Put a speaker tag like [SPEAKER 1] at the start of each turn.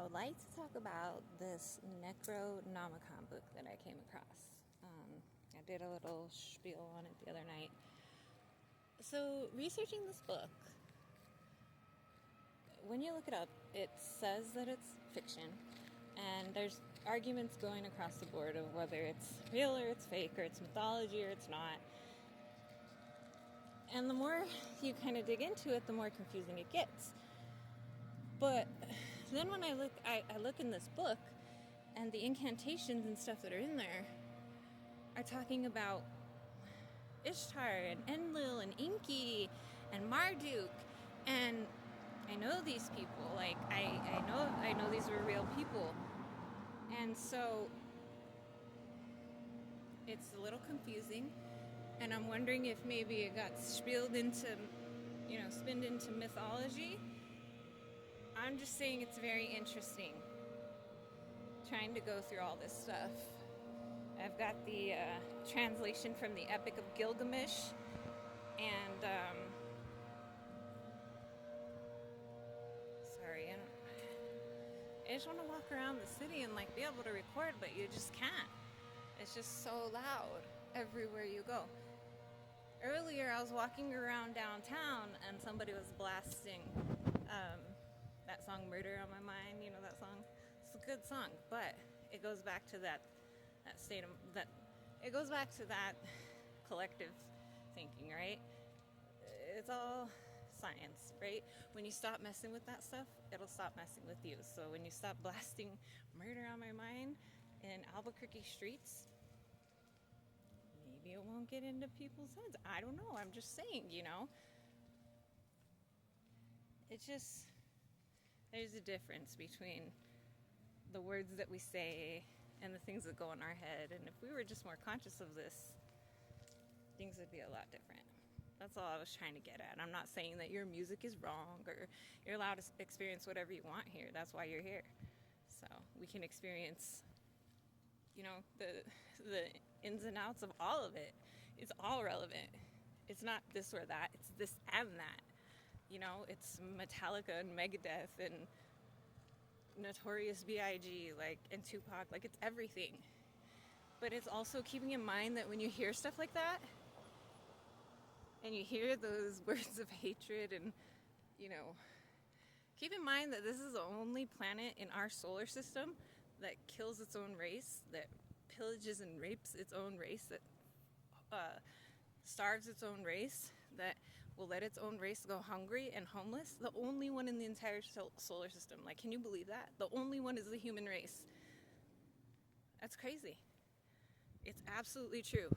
[SPEAKER 1] would like to talk about this necroniminon book that I came across. I did a little spiel on it the other night. So, researching this book, when you look it up, it says that it's fiction, and there's arguments going across the board of whether it's real or it's fake, or it's mythology or it's not. And the more you kind of dig into it, the more confusing it gets. But then when I look in this book, and the incantations and stuff that are in there are talking about Ishtar and Enlil and Enki and Marduk, and I know these people. Like I know these were real people, and so it's a little confusing. And I'm wondering if maybe it got spinned into mythology. I'm just saying it's very interesting trying to go through all this stuff. I've got the translation from the Epic of Gilgamesh, and I just want to walk around the city and be able to record, but you just can't. It's just so loud everywhere you go. Earlier I was walking around downtown and somebody was blasting that song Murder on My Mind. You know that song? It's a good song, but it goes back to that state of that. It goes back to that collective thinking, right? It's all science, right? When you stop messing with that stuff, it'll stop messing with you. So when you stop blasting Murder on My Mind in Albuquerque streets, maybe it won't get into people's heads. I don't know. I'm just saying, It's just, there's a difference between the words that we say and the things that go in our head. And if we were just more conscious of this, things would be a lot different. That's all I was trying to get at. I'm not saying that your music is wrong or you're allowed to experience whatever you want here. That's why you're here. So we can experience, the ins and outs of all of it. It's all relevant. It's not this or that. It's this and that. It's Metallica and Megadeth and Notorious B.I.G. and Tupac. It's everything. But it's also keeping in mind that when you hear stuff like that, and you hear those words of hatred and, keep in mind that this is the only planet in our solar system that kills its own race, that pillages and rapes its own race, that starves its own race, that will let its own race go hungry and homeless. The only one in the entire solar system. Can you believe that? The only one is the human race. That's crazy. It's absolutely true.